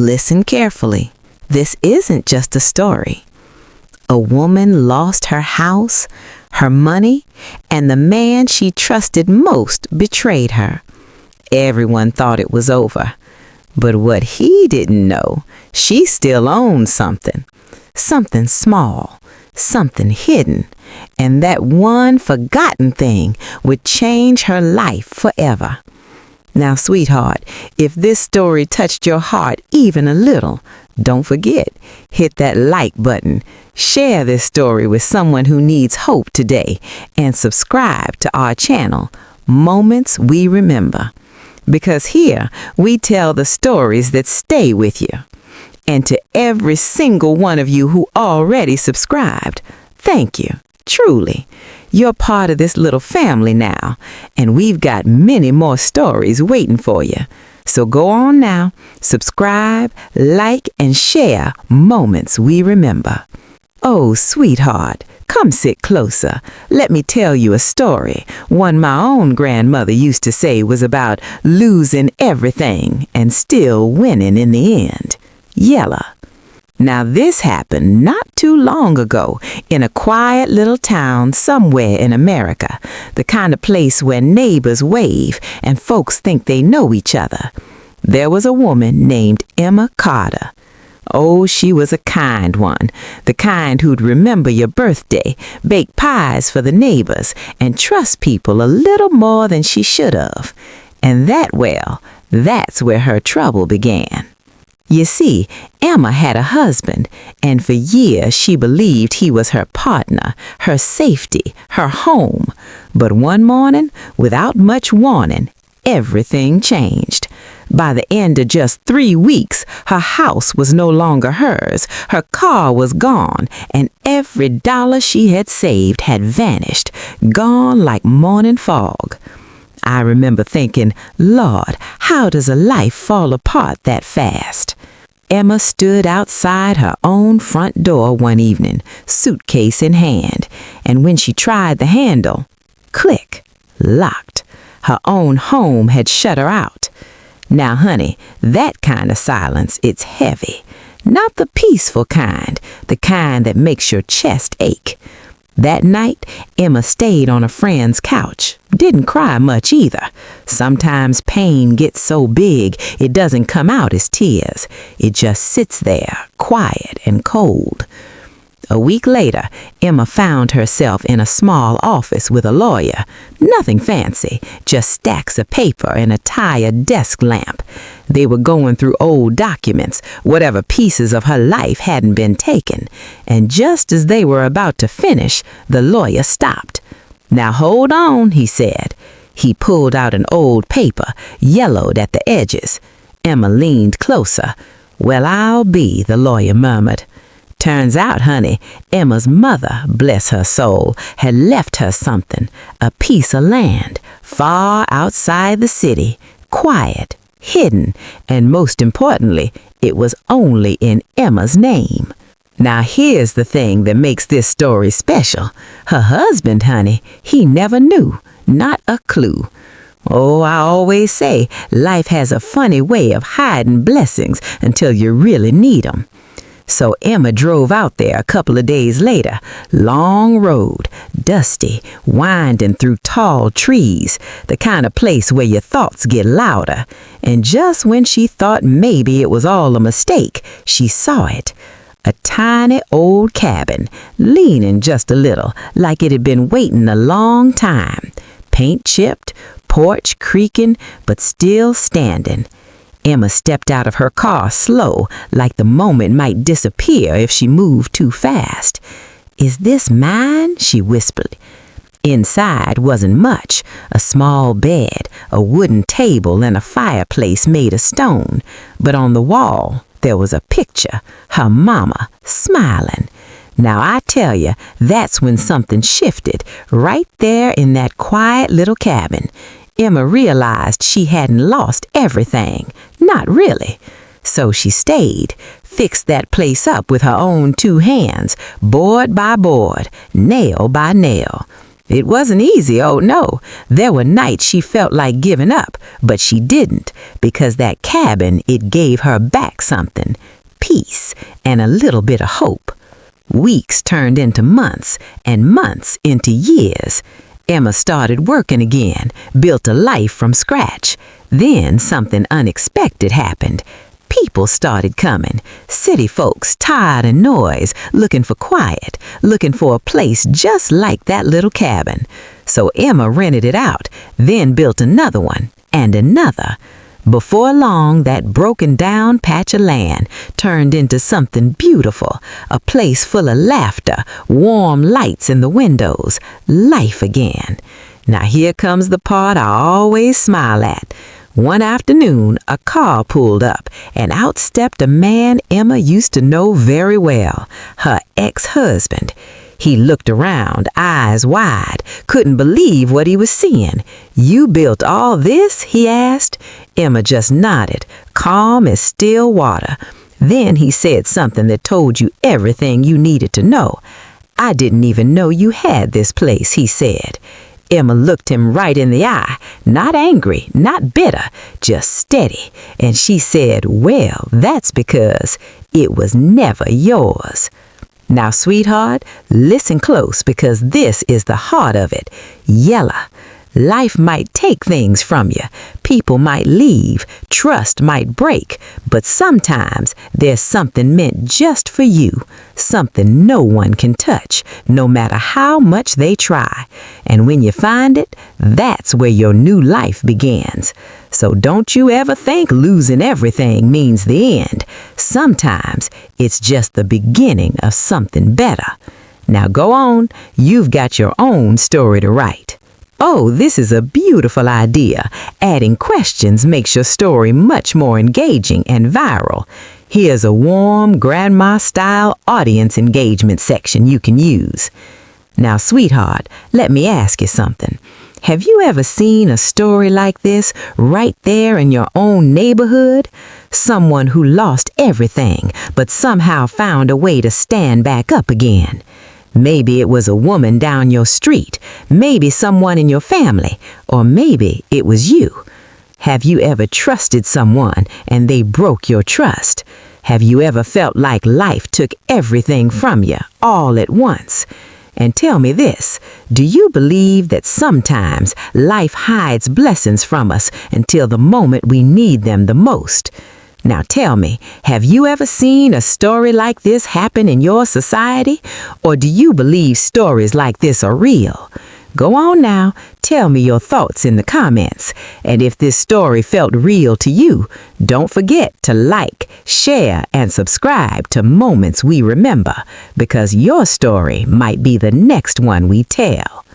Listen carefully. This isn't just a story. A woman lost her house, her money, and the man she trusted most betrayed her. Everyone thought it was over. But what he didn't know, she still owned something. Something small, something hidden. And that one forgotten thing would change her life forever. Now, sweetheart, if this story touched your heart even a little, don't forget, hit that like button, share this story with someone who needs hope today, and subscribe to our channel, Moments We Remember. Because here, we tell the stories that stay with you. And to every single one of you who already subscribed, thank you, truly. You're part of this little family now, and we've got many more stories waiting for you. So go on now, subscribe, like, and share Moments We Remember. Oh, sweetheart, come sit closer. Let me tell you a story, one my own grandmother used to say was about losing everything and still winning in the end. Yella. Now this happened not too long ago in a quiet little town somewhere in America, the kind of place where neighbors wave and folks think they know each other. There was a woman named Emma Carter. Oh, she was a kind one, the kind who'd remember your birthday, bake pies for the neighbors, and trust people a little more than she should have. And that's where her trouble began. You see, Emma had a husband, and for years she believed he was her partner, her safety, her home. But one morning, without much warning, everything changed. By the end of just 3 weeks, her house was no longer hers, her car was gone, and every dollar she had saved had vanished, gone like morning fog. I remember thinking, Lord, how does a life fall apart that fast? Emma stood outside her own front door one evening, suitcase in hand, and when she tried the handle, click, locked. Her own home had shut her out. Now, honey, that kind of silence, it's heavy. Not the peaceful kind, the kind that makes your chest ache. That night, Emma stayed on a friend's couch. Didn't cry much either. Sometimes pain gets so big it doesn't come out as tears. It just sits there, quiet and cold. A week later, Emma found herself in a small office with a lawyer. Nothing fancy, just stacks of paper and a tired desk lamp. They were going through old documents, whatever pieces of her life hadn't been taken. And just as they were about to finish, the lawyer stopped. "Now hold on," he said. He pulled out an old paper, yellowed at the edges. Emma leaned closer. "Well, I'll be," the lawyer murmured. Turns out, honey, Emma's mother, bless her soul, had left her something, a piece of land, far outside the city, quiet, hidden, and most importantly, it was only in Emma's name. Now here's the thing that makes this story special. Her husband, honey, he never knew, not a clue. Oh, I always say, life has a funny way of hiding blessings until you really need 'em. So Emma drove out there a couple of days later. Long road, dusty, winding through tall trees, the kind of place where your thoughts get louder. And just when she thought maybe it was all a mistake, she saw it. A tiny old cabin, leaning just a little, like it had been waiting a long time. Paint chipped, porch creaking, but still standing. Emma stepped out of her car slow, like the moment might disappear if she moved too fast. "Is this mine?" she whispered. Inside wasn't much. A small bed, a wooden table, and a fireplace made of stone. But on the wall, there was a picture, her mama, smiling. Now I tell you, that's when something shifted, right there in that quiet little cabin. Emma realized she hadn't lost everything. Not really. So she stayed, fixed that place up with her own 2 hands, board by board, nail by nail. It wasn't easy, oh no. There were nights she felt like giving up, but she didn't, because that cabin, it gave her back something, peace and a little bit of hope. Weeks turned into months, and months into years. Emma started working again, built a life from scratch. Then something unexpected happened. People started coming. City folks, tired of noise, looking for quiet, looking for a place just like that little cabin. So Emma rented it out, then built another one, and another. Before long, that broken down patch of land turned into something beautiful, a place full of laughter, warm lights in the windows, life again. Now here comes the part I always smile at. One afternoon, a car pulled up, and out stepped a man Emma used to know very well, her ex-husband. He looked around, eyes wide, couldn't believe what he was seeing. "You built all this?" he asked. Emma just nodded, calm as still water. Then he said something that told you everything you needed to know. "I didn't even know you had this place," he said. Emma looked him right in the eye, not angry, not bitter, just steady, and she said, "Well, that's because it was never yours." Now, sweetheart, listen close, because this is the heart of it. Yella. Life might take things from you. People might leave. Trust might break. But sometimes there's something meant just for you. Something no one can touch, no matter how much they try. And when you find it, that's where your new life begins. So don't you ever think losing everything means the end. Sometimes it's just the beginning of something better. Now go on. You've got your own story to write. Oh, this is a beautiful idea. Adding questions makes your story much more engaging and viral. Here's a warm, grandma-style audience engagement section you can use. Now, sweetheart, let me ask you something. Have you ever seen a story like this right there in your own neighborhood? Someone who lost everything, but somehow found a way to stand back up again. Maybe it was a woman down your street, maybe someone in your family, or maybe it was you. Have you ever trusted someone and they broke your trust? Have you ever felt like life took everything from you all at once? And tell me this, do you believe that sometimes life hides blessings from us until the moment we need them the most? Now tell me, have you ever seen a story like this happen in your society? Or do you believe stories like this are real? Go on now, tell me your thoughts in the comments. And if this story felt real to you, don't forget to like, share, and subscribe to Moments We Remember, because your story might be the next one we tell.